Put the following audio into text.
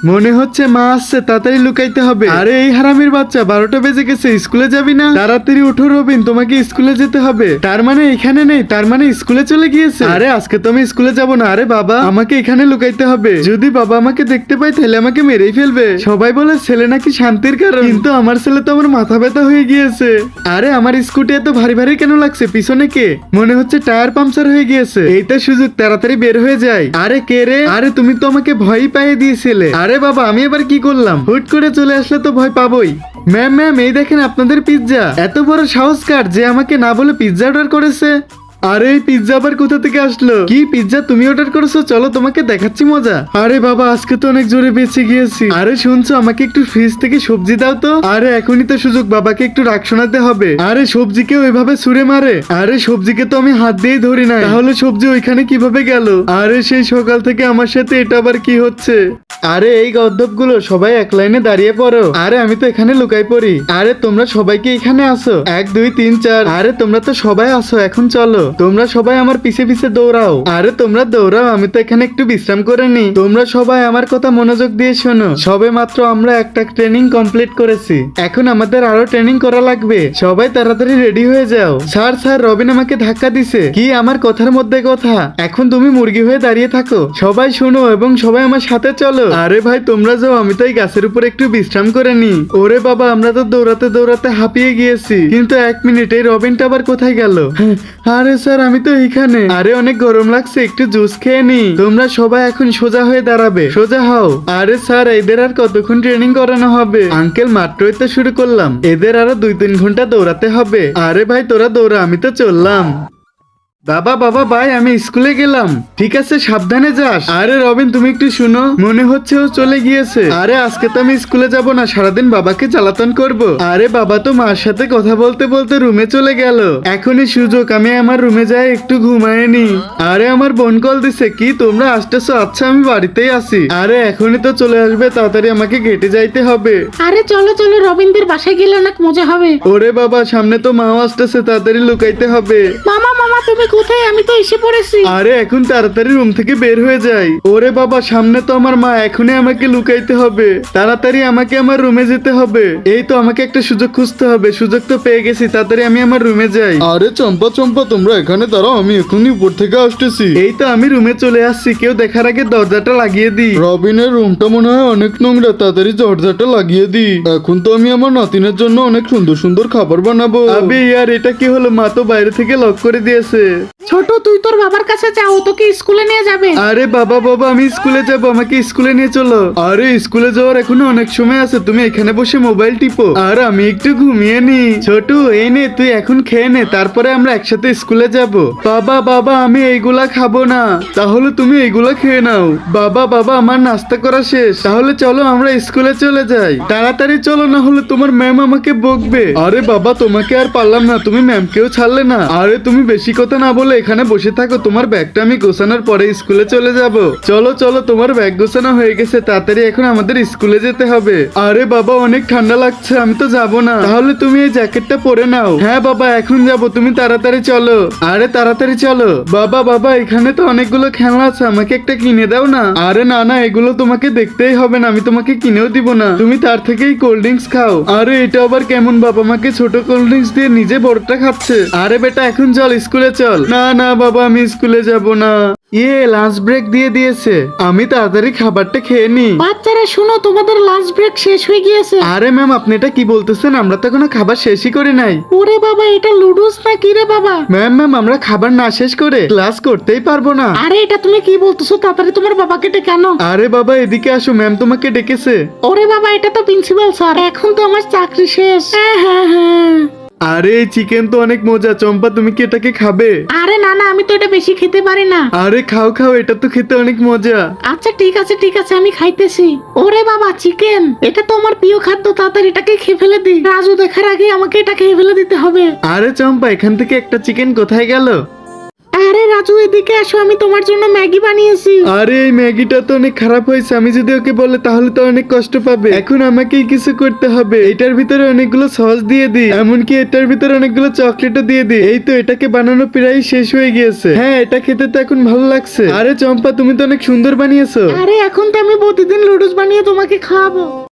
মনে হচ্ছে মা আসছে, তাড়াতাড়ি লুকাইতে হবে। আরে এই হারামির বাচ্চা, 12টা বেজে গেছে, স্কুলে যাবি না? তাড়াতাড়ি উঠো রবিন, তোমাকে স্কুলে যেতে হবে। তার মানে এখানে নেই, তার মানে স্কুলে চলে গিয়েছে। আরে আজকে তো আমি স্কুলে যাব না। আরে বাবা, আমাকে এখানে লুকাইতে হবে। যদি বাবা আমাকে দেখতে পায় তাহলে আমাকে মেরেই ফেলবে। সবাই বলে ছেলে নাকি শান্তির কারণ, কিন্তু আমার ছেলে তো আমার মাথা ব্যথা হয়ে গিয়েছে। আরে আমার স্কুটি এত ভারী ভারী কেন লাগছে? পিছনে কে? মনে হচ্ছে টায়ার পাংচার হয়ে গিয়েছে। এইটা সুযোগ, তাড়াতাড়ি বের হয়ে যায়। আরে কে রে? আরে তুমি তো আমাকে ভয়ই পাইয়ে দিয়েছিলে। আরে বাবা, আমি এবার কি করলাম? হুট করে চলে আসলে তো ভয় পাবোই। ম্যাম ম্যাম, এই দেখেন আপনাদের পিৎজা। এত বড় সাহস কার যে আমাকে না বলে পিৎজা অর্ডার করেছে? আরে এই পিৎজা আবার কোথা থেকে আসলো? কি পিৎজা তুমি অর্ডার করেছো? চলো তোমাকে দেখাচ্ছি মজা। আরে বাবা, আজকে তো অনেক জোরে বেঁচে গিয়েছি। আরে শুনছো, আমাকে একটু ফ্রিজ থেকে সবজি দাও তো। আরে এখনই তো সুযোগ, বাবাকে একটু রাগ শোনাতে হবে। আরে সবজিকে ওইভাবে ছুঁড়ে মারে? আরে সবজিকে তো আমি হাত দিয়েই ধরি নাই, তাহলে সবজি ওইখানে কিভাবে গেল? আরে সেই সকাল থেকে আমার সাথে এটা আবার কি হচ্ছে? আরে এই গর্দভগুলো সবাই এক লাইনে দাঁড়িয়ে পড়ো। আরে আমি তো এখানে লুকাই পড়ি। আরে তোমরা সবাই কি এখানে আসো? 1 2 3 4। আরে তোমরা তো সবাই আসো, এখন চলো। তোমরা সবাই আমার পিছে পিছে দৌড়াও। আরে তোমরা দৌড়াও, আমি তো এখানে একটু বিশ্রাম করে নি। তোমরা সবাই আমার কথা মনোযোগ দিয়ে শোনো। সবে মাত্র আমরা একটা ট্রেনিং কমপ্লিট করেছি, এখন আমাদের আরো ট্রেনিং করা লাগবে। সবাই তাড়াতাড়ি রেডি হয়ে যাও। স্যার স্যার, রবিন আমাকে ধাক্কা দিছে। কি আমার কথার মধ্যে কথা? এখন তুমি মুরগি হয়ে দাঁড়িয়ে থাকো। সবাই শোনো এবং সবাই আমার সাথে চলো। আরে ভাই তোমরা যাও, আমি তো এই গাছের উপর একটু বিশ্রাম করে নি। ওরে বাবা, আমরা তো দৌড়াতে দৌড়াতে হাঁপিয়ে গিয়েছি। কিন্তু 1 মিনিট, এই রবিনটা আবার কোথায় গেল? আরে স্যার, আমি তো এইখানে। আরে অনেক গরম লাগছে, একটু জুস খেয়ে নি। তোমরা সবাই এখন সোজা হয়ে দাঁড়াবে, সোজা হও। আরে স্যার, এদের আর কতক্ষণ ট্রেনিং করানো হবে? আঙ্কেল মাত্রই তো শুরু করলাম, এদের আরো 2 3 ঘন্টা দৌড়াতে হবে। আরে ভাই তোরা দৌড়া, আমি তো চললাম। বাবা বাবা ভাই, আমি স্কুলে গেলাম। ঠিক আছে, সাবধানে যাস। আরে রবিন, তুমি একটু শুনো, মনে হচ্ছে ও চলে গিয়েছে। আরে আজকে তো আমি স্কুলে যাব না, সারাদিন বাবাকে জ্বালাতন করব। আরে বাবা তো মার সাথে কথা বলতে বলতে রুমে চলে গেল। এখনই সুযোগ, আমি আমার রুমে যাই একটু ঘুমায় নি। আরে আমার বোন কল দিছে। কি তোমরা আসতেছো? আচ্ছা আমি বাড়িতেই আছি। আরে এখনই তো চলে আসবে, তাড়াতাড়ি আমাকে গেটে যাইতে হবে। আরে চলো চলো, রবিনদের বাসায় গেলে অনেক মজা হবে। ওরে বাবা, সামনে তো মাও আসতেছে, তাড়াতাড়ি লুকাইতে হবে। মামা মামা, তুমি কোথায়? আমি তো এসে পড়েছি। আরে এখন তাড়াতাড়ি রুম থেকে বের হয়ে যাই। ওরে বাবা, সামনে তো আমার মা, এখনই আমাকে লুকাইতে হবে। তাড়াতাড়ি আমাকে আমার রুমে যেতে হবে। এই তো আমাকে একটা সুযোগ খুঁজতে হবে। সুযোগ তো পেয়ে গেছি, তাড়াতাড়ি আমি আমার রুমে যাই। আরে চম্পা চম্পা, তোমরা এখানে দাঁড়াও, আমি এখনই উপর থেকে আসতেছি। এই তো আমি রুমে চলে আসছি, কেউ দেখার আগে দরজাটা লাগিয়ে দিই। রবিনের রুমটা মনে হয় অনেক নোংরা, তাড়াতাড়ি দরজাটা লাগিয়ে দিই। এখন তো আমি আমার নাতিনের জন্য অনেক সুন্দর সুন্দর খাবার বানাবো। আবে ইয়ার, এটা কি হলো? মা তো বাইরে থেকে লক করে দিয়েছে। ছোট, তুই তোর বাবার কাছে যাও, ও তোকে স্কুলে নিয়ে যাবে। আরে বাবা বাবা, আমি স্কুলে যাব, আমাকে স্কুলে নিয়ে চলো। আরে স্কুলে যাওয়ার এখনো অনেক সময় আছে, তুমি এখানে বসে মোবাইল টিপো আর আমি একটু ঘুমিয়ে নি। ছোট, এই নে, তুই এখন খেয়ে নে, তারপরে আমরা একসাথে স্কুলে যাব। বাবা বাবা, আমি এইগুলা খাবো না। তাহলে তুমি এইগুলা খেয়ে নাও। বাবা বাবা, আমার নাস্তা করা শেষ, তাহলে চলো আমরা স্কুলে চলে যাই। তাড়াতাড়ি চলো, না হলে তোমার ম্যাম আমাকে বকবে। আরে বাবা, তোমাকে আর পারলাম না, তুমি ম্যামকেও ছাড়লে না। আরে তুমি বেশি কথা না বলে এখানে বসে থাকো, তোমার ব্যাগটা আমি গোছানোর পরে স্কুলে চলে যাব। চলো চলো, তোমার ব্যাগ গোছানো হয়ে গেছে, তাড়াতাড়ি এখন আমাদের স্কুলে যেতে হবে। আরে বাবা, অনেক ঠান্ডা লাগছে, আমি তো যাব না। তাহলে তুমি এই জ্যাকেটটা পরে নাও। হ্যাঁ বাবা, এখন যাব, তুমি তাড়াতাড়ি চলো। আরে তাড়াতাড়ি চলো। বাবা বাবা, এখানে তো অনেকগুলো খেলনা আছে, আমাকে একটা কিনে দাও না। আরে না না, এগুলো তোমাকে দেখতেই হবে না, আমি তোমাকে কিনেও দিব না, তুমি তার থেকেই কোল্ড ড্রিঙ্কস খাও। আরে এটা আবার কেমন? বাবা আমাকে ছোট কোল্ড ড্রিঙ্কস দিয়ে নিজে বড়টা খাচ্ছে। আরে বেটা, এখন চল, স্কুলে চল। না না বাবা, আমি স্কুলে যাব না। লাঞ্চ ব্রেক দিয়ে দিয়েছে, আমি তাড়াতাড়ি খাবারটা খেয়ে নি। বাচ্চারা শুনো, তোমাদের লাঞ্চ ব্রেক শেষ হয়ে গিয়েছে। আরে ম্যাম, আপনি এটা কি বলতেছেন? আমরা তো এখনো খাবার শেষই করি নাই। ওরে বাবা, এটা লুডুস না কি রে বাবা? ম্যাম, আমরা খাবার না শেষ করে ক্লাস করতেই পারবো না। আরে এটা তুমি কি বলতেছো? তাড়াতাড়ি তোমার বাবাকে ডেকে আনো। আরে বাবা, এদিকে আসো, ম্যাম তোমাকে ডেকেছে। ওরে বাবা, এটা তো প্রিন্সিপাল স্যার, এখন তো আমার চাকরি শেষ। হ্যাঁ হ্যাঁ হ্যাঁ। আরে এই চিকেন তো অনেক মজা। চম্পা, তুমি কি এটাকে খাবে? আরে না না, আমি তো এটা বেশি খেতে পারি না। আরে খাও খাও, এটা তো খেতে অনেক মজা। আচ্ছা ঠিক আছে ঠিক আছে, আমি খাইতেছি। ওরে বাবা, চিকেন, এটা তো আমার প্রিয় খাদ্য, তাড়াতাড়ি এটাকে খেয়ে ফেলে দি। রাজু দেখার আগে আমাকে এটা খেয়ে ফেলে দিতে হবে। আরে চম্পা, এখান থেকে একটা চিকেন কোথায় গেল? আরে রাজু এদিকে আসো, আমি তোমার জন্য ম্যাগি বানিয়েছি। আরে এই ম্যাগিটা তো অনেক খারাপ হয়েছে, আমি যদি ওকে বলে তাহলে তো অনেক কষ্ট পাবে। এখন আমাকেই কিছু করতে হবে। এটার ভিতরে অনেকগুলো সস দিয়ে দিই, এমনকি এটার ভিতরে অনেকগুলো চকলেটও দিয়ে দিই। এই তো এটাকে বানানো প্রায় শেষ হয়ে গিয়েছে। হ্যাঁ, এটা খেতে তো এখন ভালো লাগছে। আরে চম্পা, তুমি তো অনেক সুন্দর বানিয়েছো। আরে এখন তো আমি প্রতিদিন লুডুস বানিয়ে তোমাকে খাওয়াবো।